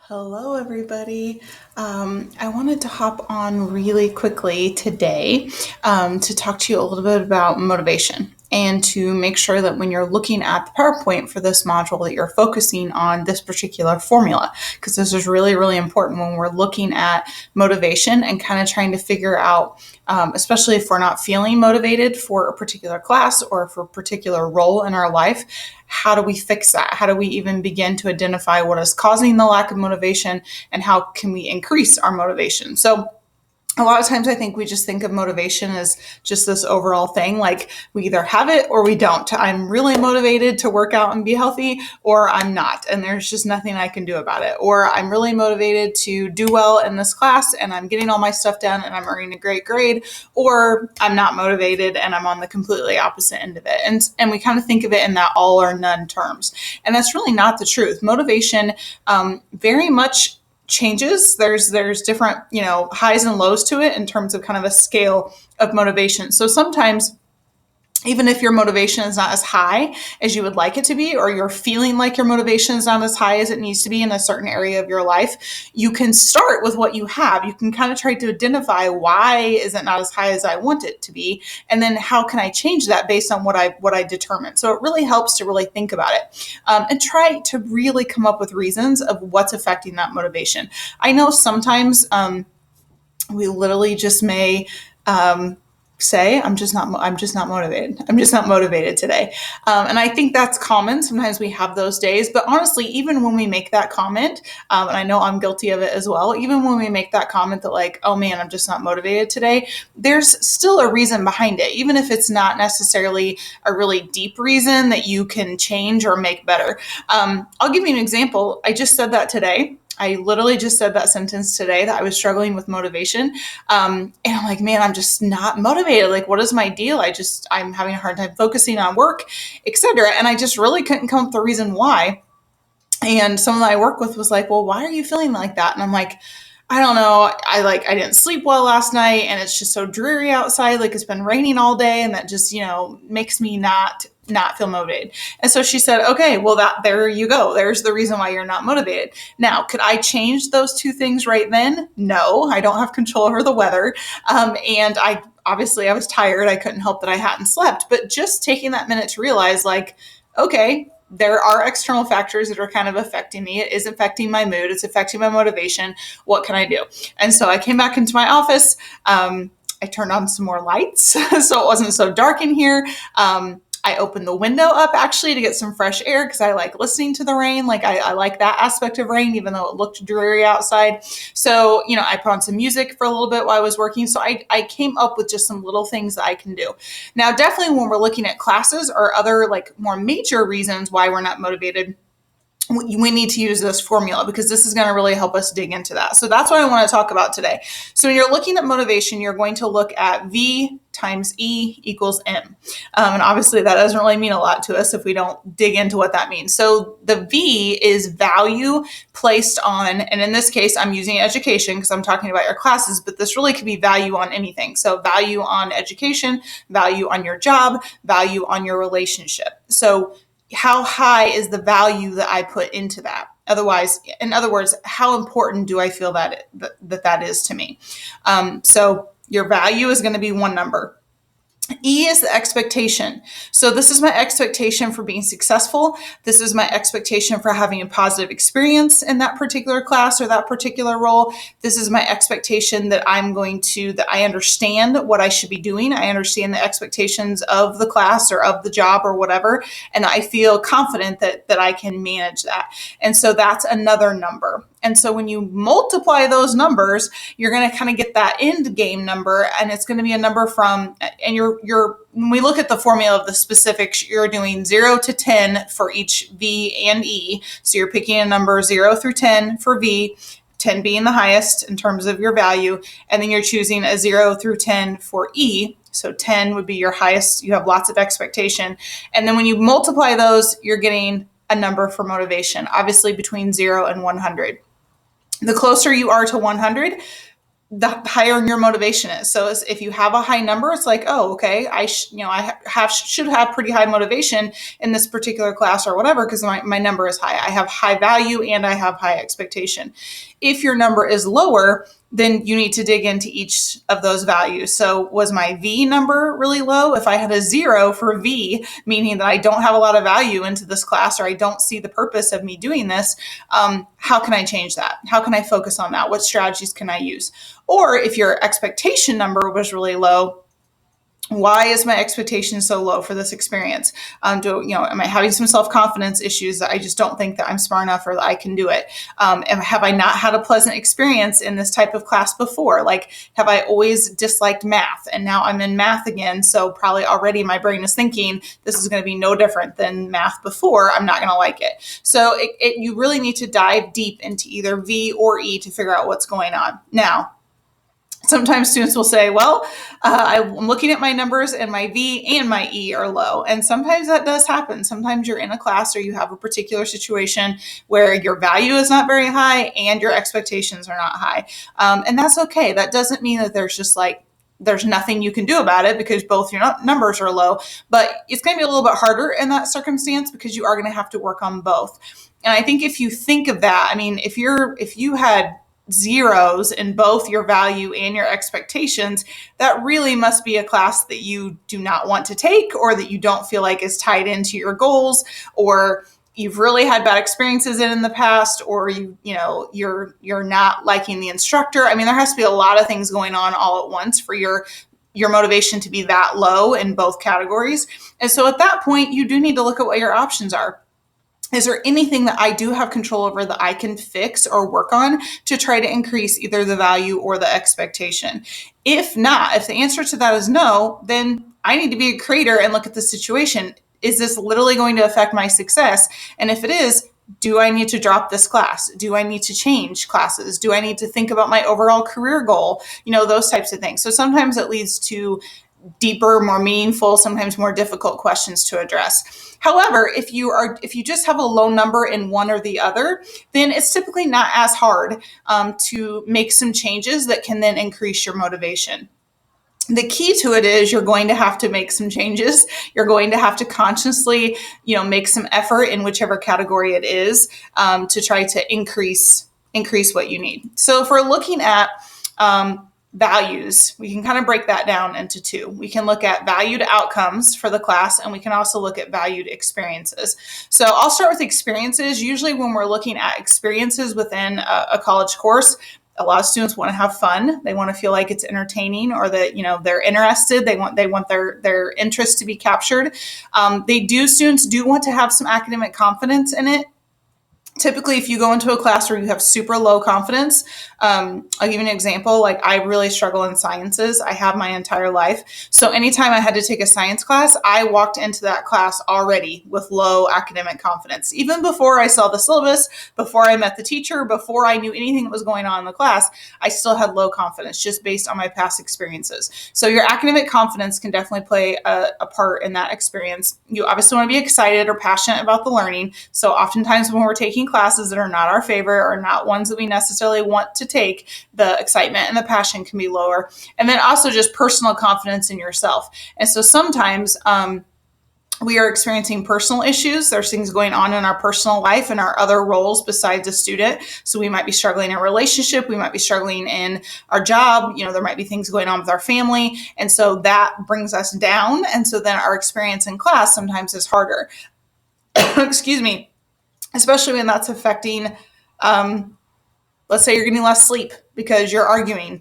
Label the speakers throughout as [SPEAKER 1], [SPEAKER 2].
[SPEAKER 1] Hello, everybody. I wanted to hop on really quickly today to talk to you a little bit about motivation and to make sure that when you're looking at the PowerPoint for this module that you're focusing on this particular formula, because this is really, really important when we're looking at motivation and kind of trying to figure out, especially if we're not feeling motivated for a particular class or for a particular role in our life, how do we fix that? How do we even begin to identify what is causing the lack of motivation and how can we increase our motivation? So a lot of times I think we just think of motivation as just this overall thing. Like we either have it or we don't. I'm really motivated to work out and be healthy, or I'm not. And there's just nothing I can do about it. Or I'm really motivated to do well in this class and I'm getting all my stuff done and I'm earning a great grade, or I'm not motivated and I'm on the completely opposite end of it. And we kind of think of it in that all or none terms. And that's really not the truth. Motivation very much changes. There's different, highs and lows to it in terms of kind of a scale of motivation. So sometimes even if your motivation is not as high as you would like it to be, or you're feeling like your motivation is not as high as it needs to be in a certain area of your life, you can start with what you have. You can kind of try to identify why is it not as high as I want it to be, and then how can I change that based on what I determine. So it really helps to really think about it and try to really come up with reasons of what's affecting that motivation. I know sometimes we literally just may say I'm just not motivated. I'm just not motivated today. And I think that's common. Sometimes we have those days, but honestly, even when we make that comment, and I know I'm guilty of it as well, even when we make that comment that like, oh man, I'm just not motivated today, there's still a reason behind it. Even if it's not necessarily a really deep reason that you can change or make better. I'll give you an example. I just said that today. I literally just said that sentence today that I was struggling with motivation. And I'm like, man, I'm just not motivated. Like, what is my deal? I'm having a hard time focusing on work, etc. And I just really couldn't come up with the reason why. And someone that I work with was like, well, why are you feeling like that? And I'm like, I don't know. I didn't sleep well last night and it's just so dreary outside. Like it's been raining all day and that just, makes me not feel motivated. And so she said, okay, well there you go. There's the reason why you're not motivated. Now, could I change those two things right then? No, I don't have control over the weather. And I was tired. I couldn't help that I hadn't slept, but just taking that minute to realize like, okay, there are external factors that are kind of affecting me. It is affecting my mood. It's affecting my motivation. What can I do? And so I came back into my office. I turned on some more lights so it wasn't so dark in here. I opened the window up actually to get some fresh air because I like listening to the rain. Like I like that aspect of rain, even though it looked dreary outside. So, I put on some music for a little bit while I was working. So I came up with just some little things that I can do. Now, definitely when we're looking at classes or other like more major reasons why we're not motivated, we need to use this formula because this is going to really help us dig into that. So that's what I want to talk about today. So when you're looking at motivation, you're going to look at V times E equals M. And obviously that doesn't really mean a lot to us if we don't dig into what that means. So the V is value placed on, and in this case, I'm using education because I'm talking about your classes, but this really could be value on anything. So value on education, value on your job, value on your relationship. So how high is the value that I put into that? In other words, how important do I feel that is to me? So your value is going to be one number. E is the expectation. So this is my expectation for being successful. This is my expectation for having a positive experience in that particular class or that particular role. This is my expectation that that I understand what I should be doing. I understand the expectations of the class or of the job or whatever. And I feel confident that I can manage that. And so that's another number. And so when you multiply those numbers, you're going to kind of get that end game number, and it's going to be a number from, and when we look at the formula of the specifics, you're doing 0 to 10 for each V and E. So you're picking a number 0 through 10 for V, 10 being the highest in terms of your value, and then you're choosing a 0 through 10 for E. So 10 would be your highest. You have lots of expectation. And then when you multiply those, you're getting a number for motivation, obviously between 0 and 100. The closer you are to 100, the higher your motivation is. So if you have a high number, it's like, oh, okay, should have pretty high motivation in this particular class or whatever, because my number is high. I have high value and I have high expectation. If your number is lower, then you need to dig into each of those values. So was my V number really low? If I had a 0 for V, meaning that I don't have a lot of value into this class, or I don't see the purpose of me doing this, how can I change that? How can I focus on that? What strategies can I use? Or if your expectation number was really low, why is my expectation so low for this experience? Am I having some self-confidence issues that I just don't think that I'm smart enough or that I can do it? Have I not had a pleasant experience in this type of class before? Like, have I always disliked math and now I'm in math again? So probably already my brain is thinking this is going to be no different than math before. I'm not going to like it. So you really need to dive deep into either V or E to figure out what's going on. Now, sometimes students will say, well, I'm looking at my numbers and my V and my E are low. And sometimes that does happen. Sometimes you're in a class or you have a particular situation where your value is not very high and your expectations are not high. And that's okay. That doesn't mean that there's nothing you can do about it because both your numbers are low, but it's going to be a little bit harder in that circumstance because you are going to have to work on both. And I think if you think of that, I mean, if you had zeros in both your value and your expectations, that really must be a class that you do not want to take, or that you don't feel like is tied into your goals, or you've really had bad experiences in the past, or you're not liking the instructor. I mean, there has to be a lot of things going on all at once for your motivation to be that low in both categories. And so at that point, you do need to look at what your options are. Is there anything that I do have control over that I can fix or work on to try to increase either the value or the expectation? If not, if the answer to that is no, then I need to be a creator and look at the situation. Is this literally going to affect my success? And if it is, do I need to drop this class? Do I need to change classes? Do I need to think about my overall career goal? Those types of things. So sometimes it leads to deeper, more meaningful, sometimes more difficult questions to address. However, if you just have a low number in one or the other, then it's typically not as hard to make some changes that can then increase your motivation. The key to it is you're going to have to make some changes. You're going to have to consciously, make some effort in whichever category it is to try to increase what you need. So if we're looking at values, we can kind of break that down into two. We can look at valued outcomes for the class, and we can also look at valued experiences. So I'll start with experiences. Usually when we're looking at experiences within a college course, a lot of students want to have fun. They want to feel like it's entertaining, or that, they're interested. They want their interest to be captured. Students do want to have some academic confidence in it. Typically, if you go into a class where you have super low confidence, I'll give you an example. Like, I really struggle in sciences. I have my entire life. So anytime I had to take a science class, I walked into that class already with low academic confidence. Even before I saw the syllabus, before I met the teacher, before I knew anything that was going on in the class, I still had low confidence just based on my past experiences. So your academic confidence can definitely play a part in that experience. You obviously want to be excited or passionate about the learning. So oftentimes when we're taking classes that are not our favorite or not ones that we necessarily want to take, the excitement and the passion can be lower. And then also just personal confidence in yourself. And so sometimes we are experiencing personal issues. There's things going on in our personal life and our other roles besides a student. So we might be struggling in a relationship. We might be struggling in our job. There might be things going on with our family. And so that brings us down. And so then our experience in class sometimes is harder. Excuse me. Especially when that's affecting, let's say you're getting less sleep because you're arguing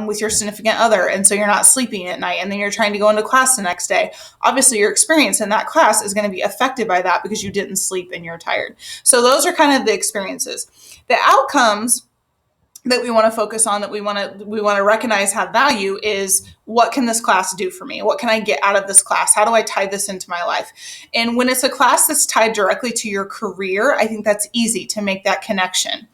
[SPEAKER 1] with your significant other, and so you're not sleeping at night, and then you're trying to go into class the next day. Obviously, your experience in that class is going to be affected by that because you didn't sleep and you're tired. So those are kind of the experiences. The outcomes that we want to focus on, that we want to recognize have value, is what can this class do for me? What can I get out of this class? How do I tie this into my life? And when it's a class that's tied directly to your career, I think that's easy to make that connection.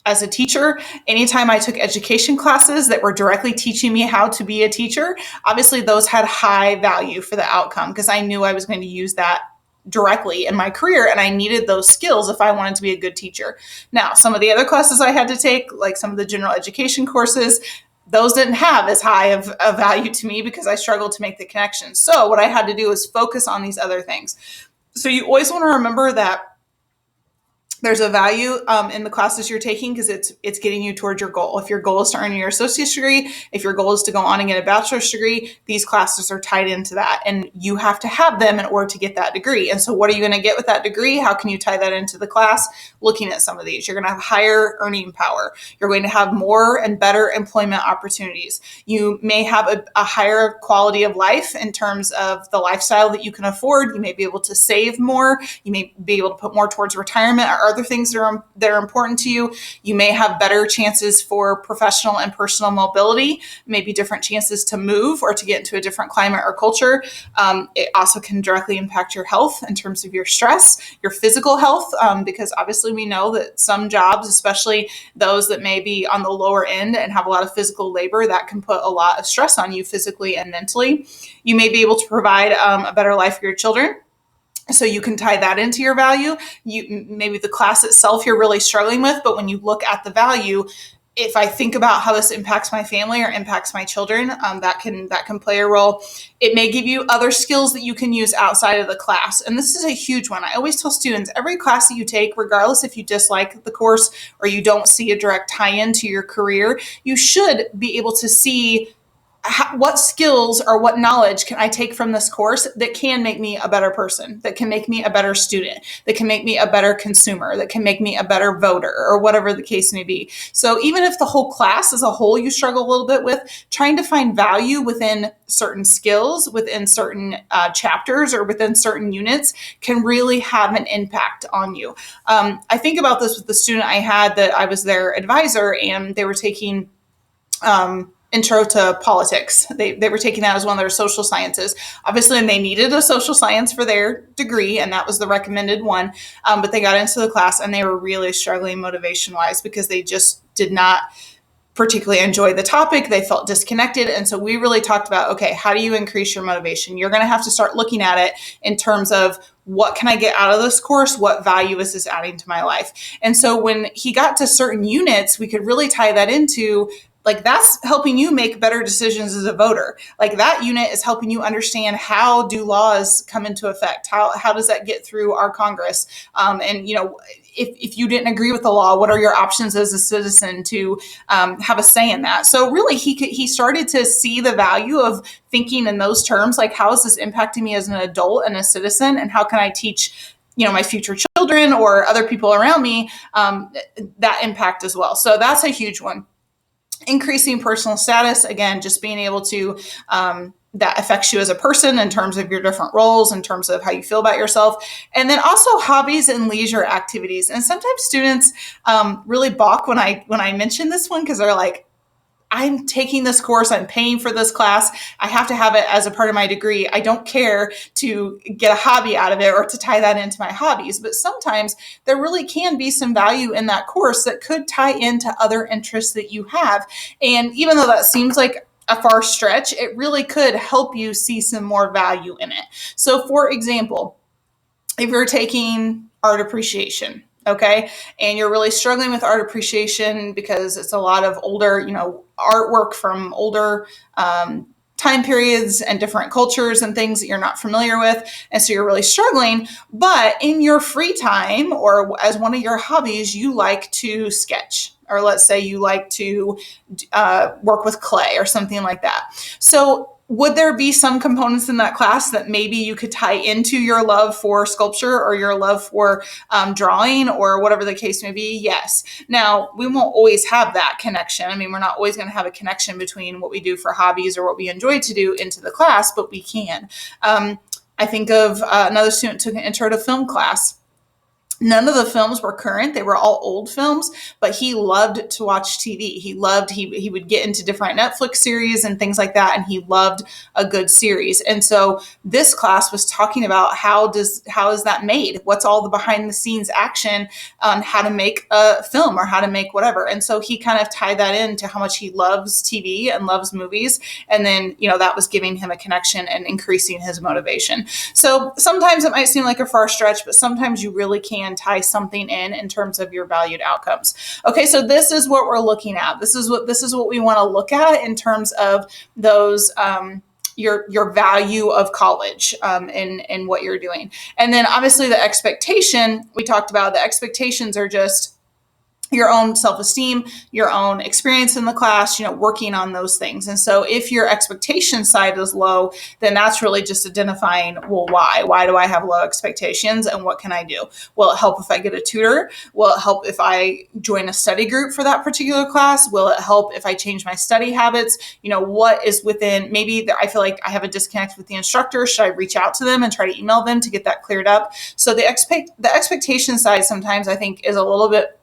[SPEAKER 1] As a teacher, anytime I took education classes that were directly teaching me how to be a teacher, obviously those had high value for the outcome because I knew I was going to use that directly in my career, and I needed those skills if I wanted to be a good teacher. Now, some of the other classes I had to take, like some of the general education courses, those didn't have as high of a value to me because I struggled to make the connection. So what I had to do is focus on these other things. So you always want to remember that there's a value in the classes you're taking because it's getting you towards your goal. If your goal is to earn your associate's degree, if your goal is to go on and get a bachelor's degree, these classes are tied into that, and you have to have them in order to get that degree. And so what are you going to get with that degree? How can you tie that into the class? Looking at some of these, you're going to have higher earning power. You're going to have more and better employment opportunities. You may have a higher quality of life in terms of the lifestyle that you can afford. You may be able to save more. You may be able to put more towards retirement or other things that are important to you. You may have better chances for professional and personal mobility, maybe different chances to move or to get into a different climate or culture. It also can directly impact your health in terms of your stress, your physical health, because obviously we know that some jobs, especially those that may be on the lower end and have a lot of physical labor, that can put a lot of stress on you physically and mentally. You may be able to provide a better life for your children. So you can tie that into your value. Maybe the class itself you're really struggling with, but when you look at the value, if I think about how this impacts my family or impacts my children, that can play a role. It may give you other skills that you can use outside of the class. And this is a huge one. I always tell students, every class that you take, regardless if you dislike the course or you don't see a direct tie-in to your career, you should be able to see what skills or what knowledge can I take from this course that can make me a better person, that can make me a better student, that can make me a better consumer, that can make me a better voter, or whatever the case may be. So even if the whole class as a whole you struggle a little bit with, trying to find value within certain skills, within certain chapters, or within certain units can really have an impact on you. I think about this with the student I had that I was their advisor, and they were taking intro to politics. They were taking that as one of their social sciences. Obviously, and they needed a social science for their degree, and that was the recommended one. But they got into the class and they were really struggling motivation-wise because they just did not particularly enjoy the topic. They felt disconnected. And so we really talked about, okay, how do you increase your motivation? You're going to have to start looking at it in terms of what can I get out of this course? What value is this adding to my life? And so when he got to certain units, we could really tie that into, like, that's helping you make better decisions as a voter. Like, that unit is helping you understand how do laws come into effect? How does that get through our Congress? And, you know, if you didn't agree with the law, what are your options as a citizen to have a say in that? So really, he started to see the value of thinking in those terms, like, how is this impacting me as an adult and a citizen, and how can I teach, you know, my future children or other people around me that impact as well? So that's a huge one. Increasing personal status, again, just being able to that affects you as a person in terms of your different roles, in terms of how you feel about yourself. And then also hobbies and leisure activities. And sometimes students really balk when I mention this one, because they're like, I'm taking this course, I'm paying for this class, I have to have it as a part of my degree. I don't care to get a hobby out of it or to tie that into my hobbies. But sometimes there really can be some value in that course that could tie into other interests that you have. And even though that seems like a far stretch, it really could help you see some more value in it. So for example, if you're taking art appreciation, okay, and you're really struggling with art appreciation because it's a lot of older, you know, artwork from older time periods and different cultures and things that you're not familiar with, and so you're really struggling, but in your free time or as one of your hobbies, you like to sketch, or let's say you like to work with clay or something like that. So would there be some components in that class that maybe you could tie into your love for sculpture or your love for drawing or whatever the case may be? Yes. Now, we won't always have that connection. I mean, we're not always going to have a connection between what we do for hobbies or what we enjoy to do into the class, but we can. I think of another student took an intro to film class. None of the films were current. They were all old films, but he loved to watch TV. He would get into different Netflix series and things like that. And he loved a good series. And so this class was talking about how is that made? What's all the behind the scenes action on how to make a film or how to make whatever. And so he kind of tied that into how much he loves TV and loves movies. And then, that was giving him a connection and increasing his motivation. So sometimes it might seem like a far stretch, but sometimes you really can tie something in terms of your valued outcomes. Okay, so this is what we're looking at. This is what we want to look at in terms of those your value of college in what you're doing. And then obviously the expectation, we talked about, the expectations are just your own self-esteem, your own experience in the class, working on those things. And so if your expectation side is low, then that's really just identifying, well, why? Why do I have low expectations and what can I do? Will it help if I get a tutor? Will it help if I join a study group for that particular class? Will it help if I change my study habits? What is within, maybe I feel like I have a disconnect with the instructor. Should I reach out to them and try to email them to get that cleared up? So the expectation side sometimes I think is a little bit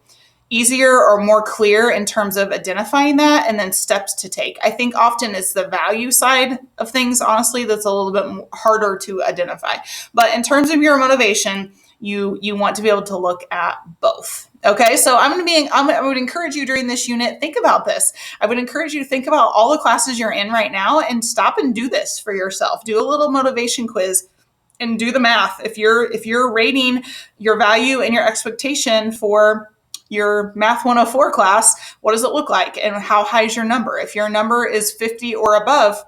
[SPEAKER 1] easier or more clear in terms of identifying that and then steps to take. I think often it's the value side of things, honestly, that's a little bit harder to identify. But in terms of your motivation, you want to be able to look at both. Okay, so I would encourage you during this unit, think about this. I would encourage you to think about all the classes you're in right now and stop and do this for yourself. Do a little motivation quiz and do the math. If you're rating your value and your expectation for your Math 104 class, what does it look like? And how high is your number? If your number is 50 or above,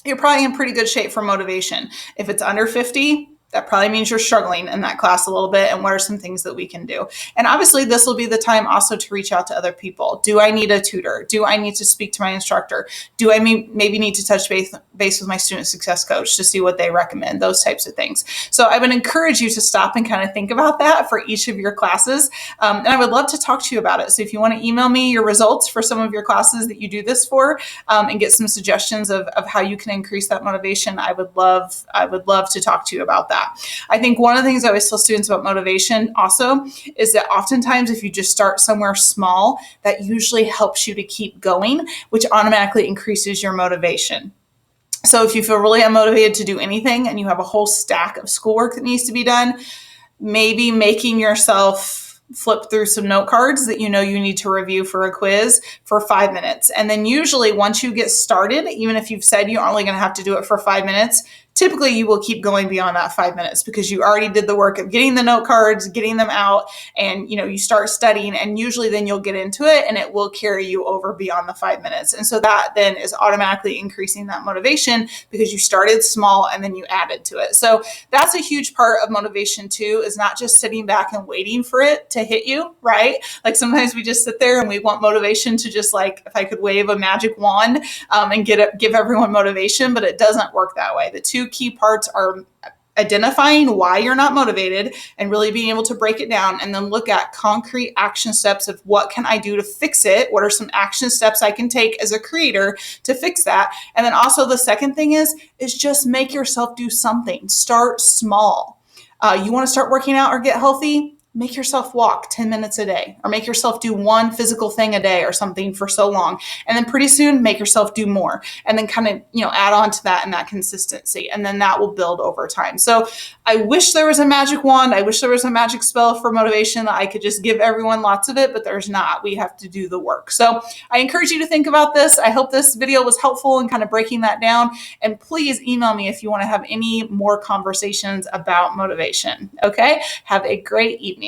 [SPEAKER 1] you're probably in pretty good shape for motivation. If it's under 50, that probably means you're struggling in that class a little bit. And what are some things that we can do? And obviously, this will be the time also to reach out to other people. Do I need a tutor? Do I need to speak to my instructor? Do I maybe need to touch base with my student success coach to see what they recommend? Those types of things. So I would encourage you to stop and kind of think about that for each of your classes. And I would love to talk to you about it. So if you want to email me your results for some of your classes that you do this for and get some suggestions of how you can increase that motivation, I would love to talk to you about that. I think one of the things I always tell students about motivation also is that oftentimes if you just start somewhere small, that usually helps you to keep going, which automatically increases your motivation. So if you feel really unmotivated to do anything and you have a whole stack of schoolwork that needs to be done, maybe making yourself flip through some note cards that you need to review for a quiz for 5 minutes. And then usually once you get started, even if you've said you're only going to have to do it for 5 minutes, typically you will keep going beyond that 5 minutes because you already did the work of getting the note cards, getting them out, and you start studying, and usually then you'll get into it and it will carry you over beyond the 5 minutes. And so that then is automatically increasing that motivation because you started small and then you added to it. So that's a huge part of motivation too, is not just sitting back and waiting for it to hit you, right? Like sometimes we just sit there and we want motivation to just like, if I could wave a magic wand and give everyone motivation, but it doesn't work that way. The two key parts are identifying why you're not motivated and really being able to break it down, and then look at concrete action steps of what can I do to fix it? What are some action steps I can take as a creator to fix that? And then also the second thing is just make yourself do something. Start small. You want to start working out or get healthy? Make yourself walk 10 minutes a day, or make yourself do one physical thing a day or something for so long. And then pretty soon make yourself do more, and then kind of, add on to that and that consistency. And then that will build over time. So I wish there was a magic wand. I wish there was a magic spell for motivation that I could just give everyone lots of it, but there's not. We have to do the work. So I encourage you to think about this. I hope this video was helpful in kind of breaking that down. And please email me if you want to have any more conversations about motivation. Okay? Have a great evening.